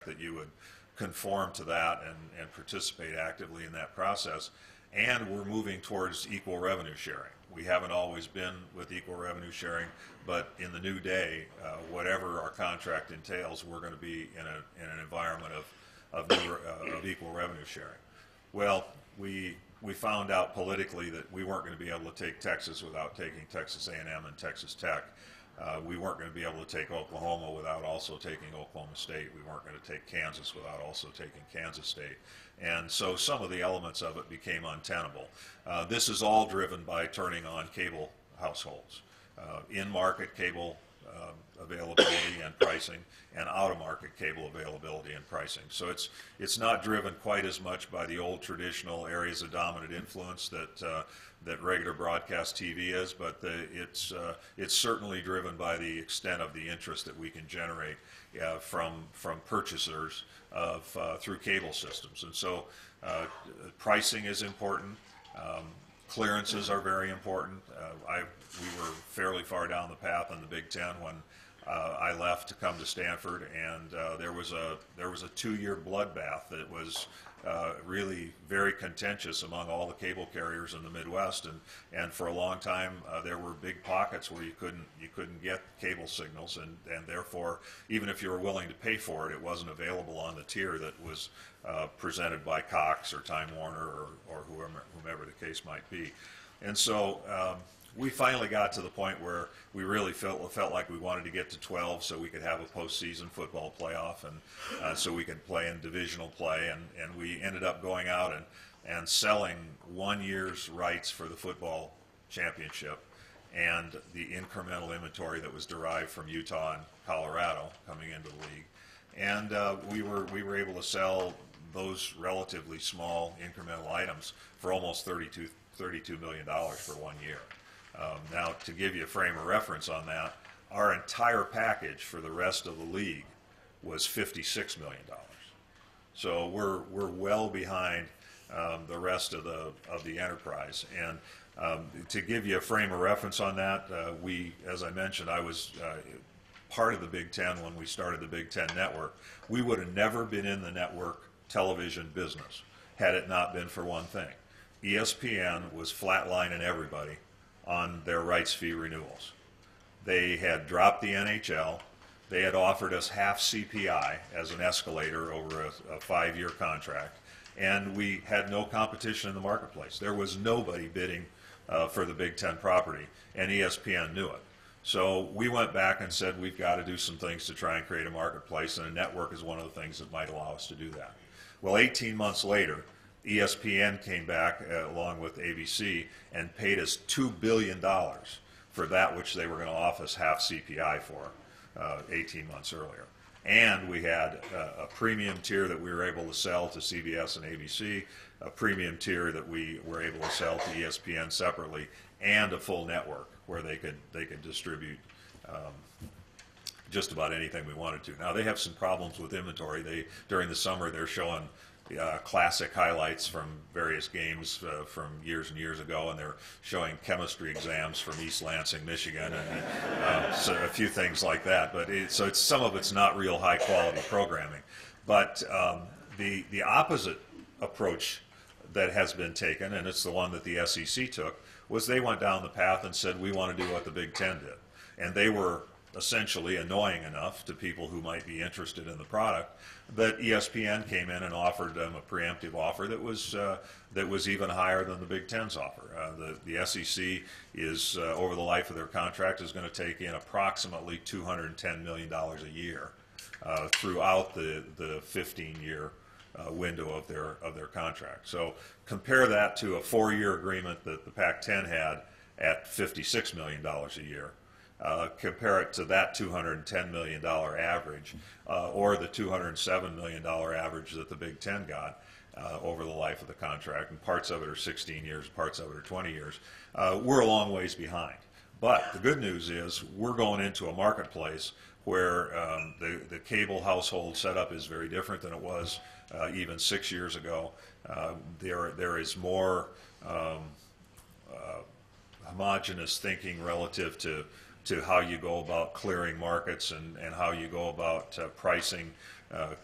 that you would conform to that and participate actively in that process. And we're moving towards equal revenue sharing. We haven't always been with equal revenue sharing, but in the new day, whatever our contract entails, we're going to be in an environment of equal revenue sharing. Well, we found out politically that we weren't going to be able to take Texas without taking Texas A&M and Texas Tech. We weren't going to be able to take Oklahoma without also taking Oklahoma State. We weren't going to take Kansas without also taking Kansas State. And so some of the elements of it became untenable. This is all driven by turning on cable households. In-market cable availability and pricing, and out-of-market cable availability and pricing. So it's not driven quite as much by the old traditional areas of dominant influence that regular broadcast TV is, but it's certainly driven by the extent of the interest that we can generate from purchasers through cable systems. And so pricing is important. Clearances are very important. We were fairly far down the path in the Big Ten when I left to come to Stanford, and there was a 2-year bloodbath that was really very contentious among all the cable carriers in the Midwest, and for a long time there were big pockets where you couldn't get cable signals, and therefore even if you were willing to pay for it, it wasn't available on the tier that was presented by Cox or Time Warner or whomever the case might be. And so we finally got to the point where we really felt like we wanted to get to 12 so we could have a postseason football playoff, and so we could play in divisional play, and we ended up going out and selling 1 year's rights for the football championship and the incremental inventory that was derived from Utah and Colorado coming into the league. And we were able to sell those relatively small incremental items for almost $32 million for 1 year. Now, to give you a frame of reference on that, our entire package for the rest of the league was $56 million. So we're well behind the rest of the enterprise. And to give you a frame of reference on that, as I mentioned, I was part of the Big Ten when we started the Big Ten Network. We would have never been in the network television business had it not been for one thing. ESPN was flatlining everybody on their rights fee renewals. They had dropped the NHL. They had offered us half CPI as an escalator over a 5-year contract, and we had no competition in the marketplace. There was nobody bidding for the Big Ten property, and ESPN knew it. So we went back and said we've got to do some things to try and create a marketplace, and a network is one of the things that might allow us to do that. Well, 18 months later, ESPN came back along with ABC and paid us $2 billion for that which they were going to offer us half CPI for 18 months earlier. And we had a premium tier that we were able to sell to CBS and ABC, a premium tier that we were able to sell to ESPN separately, and a full network where they could distribute just about anything we wanted to. Now, they have some problems with inventory. During the summer, they're showing classic highlights from various games from years and years ago, and they're showing chemistry exams from East Lansing, Michigan, and so a few things like that. But some of it's not real high quality programming. But the opposite approach that has been taken, and it's the one that the SEC took, was they went down the path and said we want to do what the Big Ten did, and they were essentially annoying enough to people who might be interested in the product that ESPN came in and offered them a preemptive offer that was even higher than the Big Ten's offer. The SEC is over the life of their contract is going to take in approximately $210 million a year throughout the 15-year window of their contract. So compare that to a 4-year agreement that the Pac-10 had at $56 million a year. Compare it to that $210 million average or the $207 million average that the Big Ten got over the life of the contract, and parts of it are 16 years, parts of it are 20 years. We're a long ways behind. But the good news is we're going into a marketplace where the cable household setup is very different than it was even 6 years ago. There is more homogeneous thinking relative to how you go about clearing markets and how you go about pricing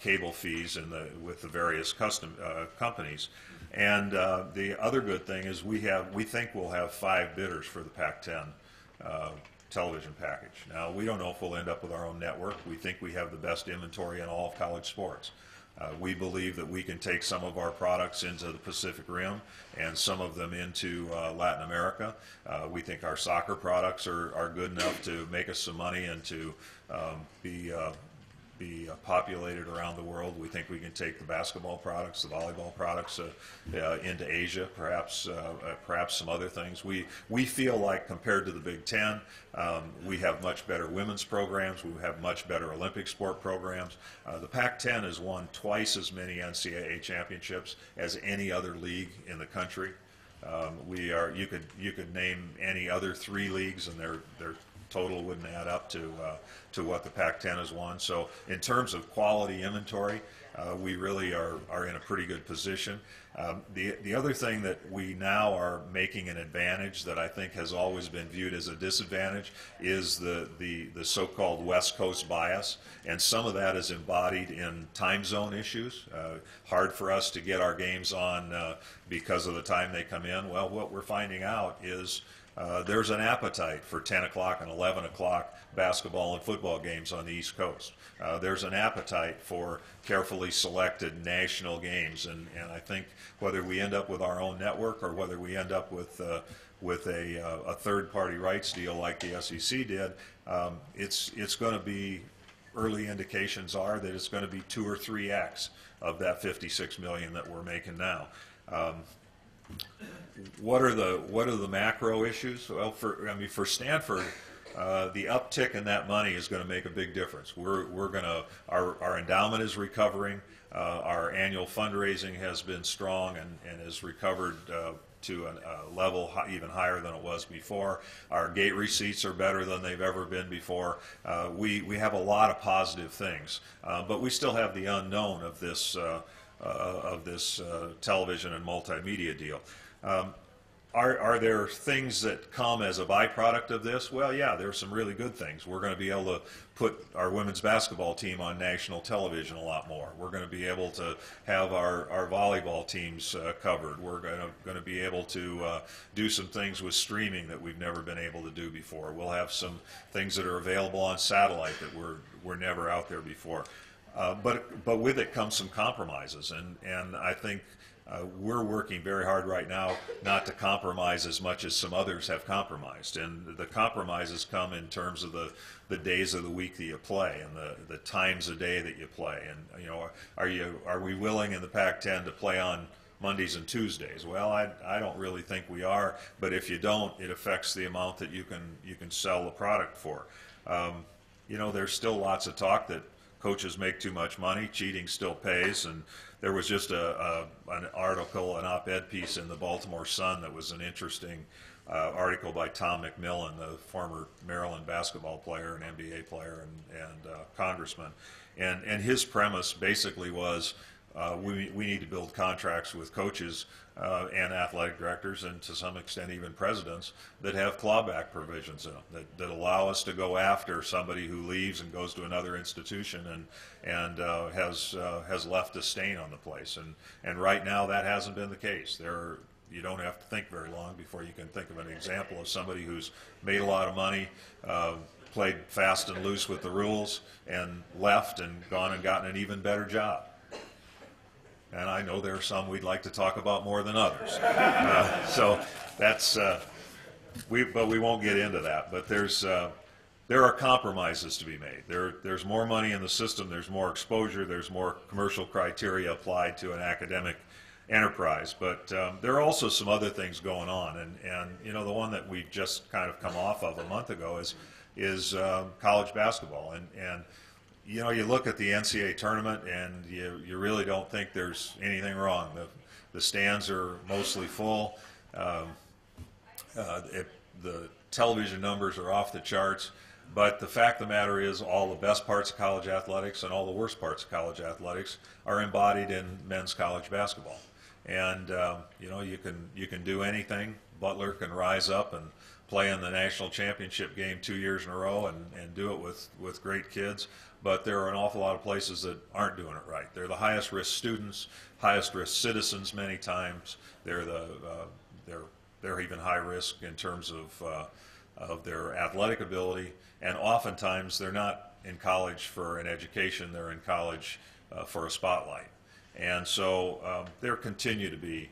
cable fees with the various custom companies. And the other good thing is we think we'll have 5 bidders for the Pac-10 television package. Now, we don't know if we'll end up with our own network. We think we have the best inventory in all of college sports. We believe that we can take some of our products into the Pacific Rim and some of them into Latin America. We think our soccer products are good enough to make us some money and to be populated around the world. We think we can take the basketball products, the volleyball products into Asia, perhaps some other things. We feel like compared to the Big Ten, we have much better women's programs. We have much better Olympic sport programs. The Pac-10 has won twice as many NCAA championships as any other league in the country. You could name any other 3 leagues, and their total wouldn't add up to what the Pac-10 has won. So in terms of quality inventory, we really are in a pretty good position. The other thing that we now are making an advantage that I think has always been viewed as a disadvantage is the so-called West Coast bias, and some of that is embodied in time zone issues. Hard for us to get our games on because of the time they come in. Well, what we're finding out is there's an appetite for 10 o'clock and 11 o'clock basketball and football games on the East Coast. There's an appetite for carefully selected national games, and I think whether we end up with our own network or whether we end up with a third-party rights deal like the SEC did, it's going to be, early indications are that it's going to be 2 or 3x of that $56 million that we're making now. What are the macro issues? Well, for Stanford, the uptick in that money is going to make a big difference. Our endowment is recovering. Our annual fundraising has been strong and has recovered to a level even higher than it was before. Our gate receipts are better than they've ever been before. We have a lot of positive things, but we still have the unknown of this television and multimedia deal. Are there things that come as a byproduct of this? Well, yeah, there's some really good things. We're going to be able to put our women's basketball team on national television a lot more. We're going to be able to have our volleyball teams covered. We're going to be able to do some things with streaming that we've never been able to do before. We'll have some things that are available on satellite that were never out there before. But with it comes some compromises, and I think we're working very hard right now not to compromise as much as some others have compromised. And the compromises come in terms of the days of the week that you play and the times a day that you play. And are we willing in the Pac-10 to play on Mondays and Tuesdays? Well, I don't really think we are. But if you don't, it affects the amount that you can sell the product for. There's still lots of talk that coaches make too much money, cheating still pays, and there was just an article, an op-ed piece in the Baltimore Sun that was an interesting article by Tom McMillan, the former Maryland basketball player and NBA player and congressman, and his premise basically was we need to build contracts with coaches and athletic directors, and to some extent even presidents, that have clawback provisions in them that allow us to go after somebody who leaves and goes to another institution and has left a stain on the place. And right now that hasn't been the case. You don't have to think very long before you can think of an example of somebody who's made a lot of money, played fast and loose with the rules, and left and gone and gotten an even better job. And I know there are some we'd like to talk about more than others. So that's, but we won't get into that. But there are compromises to be made. There's more money in the system. There's more exposure. There's more commercial criteria applied to an academic enterprise. But there are also some other things going on. And the one that we've just kind of come off of a month ago is college basketball. And you look at the NCAA tournament and you really don't think there's anything wrong. The stands are mostly full. The television numbers are off the charts. But the fact of the matter is all the best parts of college athletics and all the worst parts of college athletics are embodied in men's college basketball. and you know, you can do anything. Butler can rise up and play in the national championship game 2 years in a row and do it with great kids. But there are an awful lot of places that aren't doing it right. They're the highest risk students, highest risk citizens many times. They're even high risk in terms of their athletic ability, and oftentimes they're not in college for an education, they're in college for a spotlight. And so there continue to be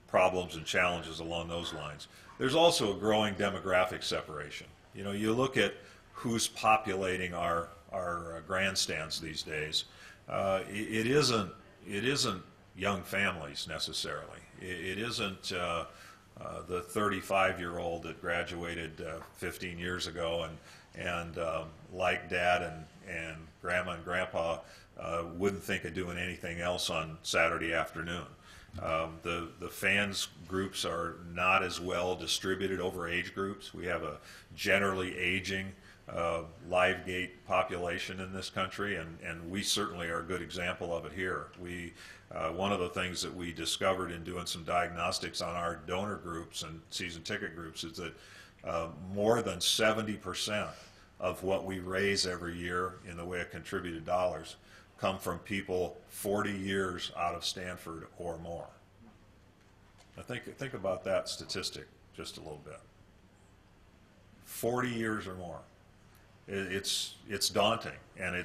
problems and challenges along those lines. There's also a growing demographic separation. You know, you look at who's populating our grandstands these days. It isn't young families necessarily. It isn't the 35-year-old that graduated 15 years ago and like Dad and Grandma and Grandpa wouldn't think of doing anything else on Saturday afternoon. The fans groups are not as well distributed over age groups. We have a generally aging live gate population in this country, and we certainly are a good example of it here. One of the things that we discovered in doing some diagnostics on our donor groups and season ticket groups is that more than 70% of what we raise every year in the way of contributed dollars come from people 40 years out of Stanford or more. Now think about that statistic just a little bit. 40 years or more. It's daunting, and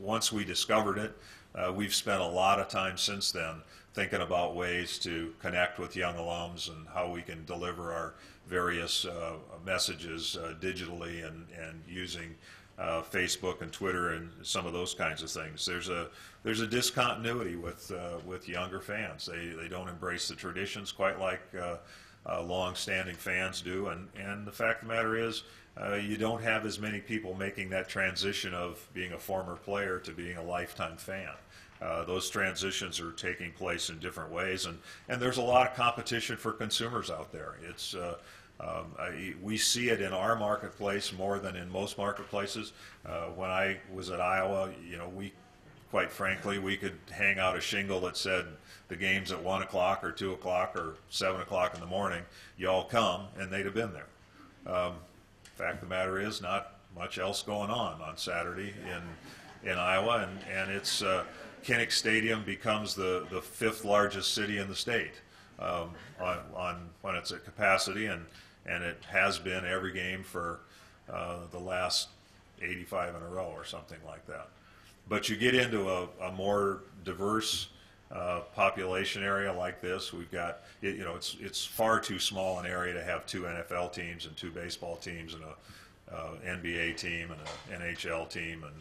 once we discovered it, we've spent a lot of time since then thinking about ways to connect with young alums and how we can deliver our various messages digitally and using Facebook and Twitter and some of those kinds of things. There's a discontinuity with younger fans. They don't embrace the traditions quite like long-standing fans do, and the fact of the matter is you don't have as many people making that transition of being a former player to being a lifetime fan. Those transitions are taking place in different ways, and there's a lot of competition for consumers out there. We see it in our marketplace more than in most marketplaces. When I was at Iowa, you know, quite frankly, we could hang out a shingle that said the game's at 1 o'clock or 2 o'clock or 7 o'clock in the morning. You all come, and they'd have been there. Fact of the matter is, not much else going on Saturday in Iowa, and it's Kinnick Stadium becomes the fifth largest city in the state when it's at capacity, and it has been every game for the last 85 in a row or something like that. But you get into a more diverse population area like this. We've got, you know, it's far too small an area to have 2 NFL teams and 2 baseball teams and a NBA team and an NHL team and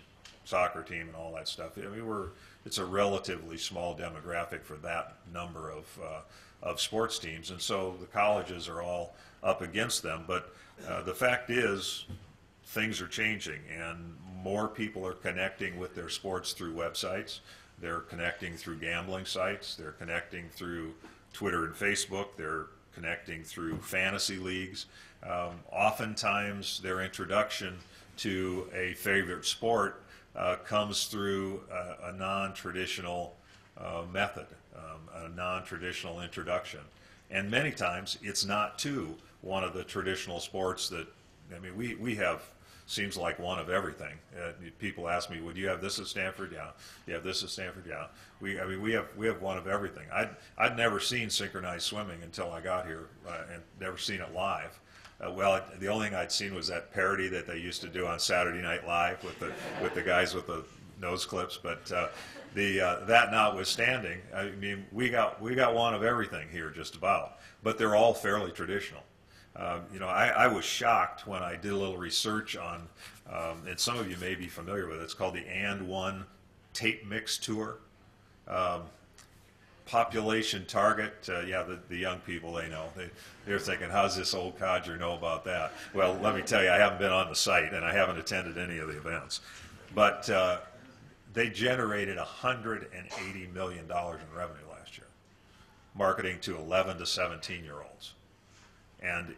soccer team and all that stuff. I mean, it's a relatively small demographic for that number of sports teams, and so the colleges are all up against them. But the fact is, things are changing, and more people are connecting with their sports through websites. They're connecting through gambling sites. They're connecting through Twitter and Facebook. They're connecting through fantasy leagues. Oftentimes, their introduction to a favorite sport comes through a non-traditional method, a non-traditional introduction. And many times, it's not to one of the traditional sports that, I mean, we have, seems like one of everything. People ask me, would you have this at Stanford? Yeah. You have this at Stanford? Yeah. We have one of everything. I'd never seen synchronized swimming until I got here, and never seen it live. Well, the only thing I'd seen was that parody that they used to do on Saturday Night Live with the guys with the nose clips. But that notwithstanding, I mean, we got one of everything here, just about. But they're all fairly traditional. You know, I was shocked when I did a little research on, and some of you may be familiar with it. It's called the And One Tape Mix Tour. Population target, yeah, the young people, they know. They're thinking, how's this old codger know about that? Well, let me tell you, I haven't been on the site, and I haven't attended any of the events. But they generated $180 million in revenue last year, marketing to 11 to 17-year-olds. And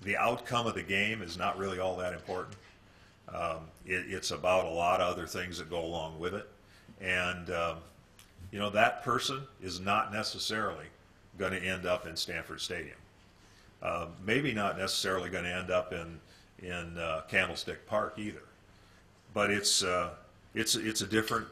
the outcome of the game is not really all that important. It's about a lot of other things that go along with it. And you know, that person is not necessarily going to end up in Stanford Stadium. Maybe not necessarily going to end up in Candlestick Park either. But it's a different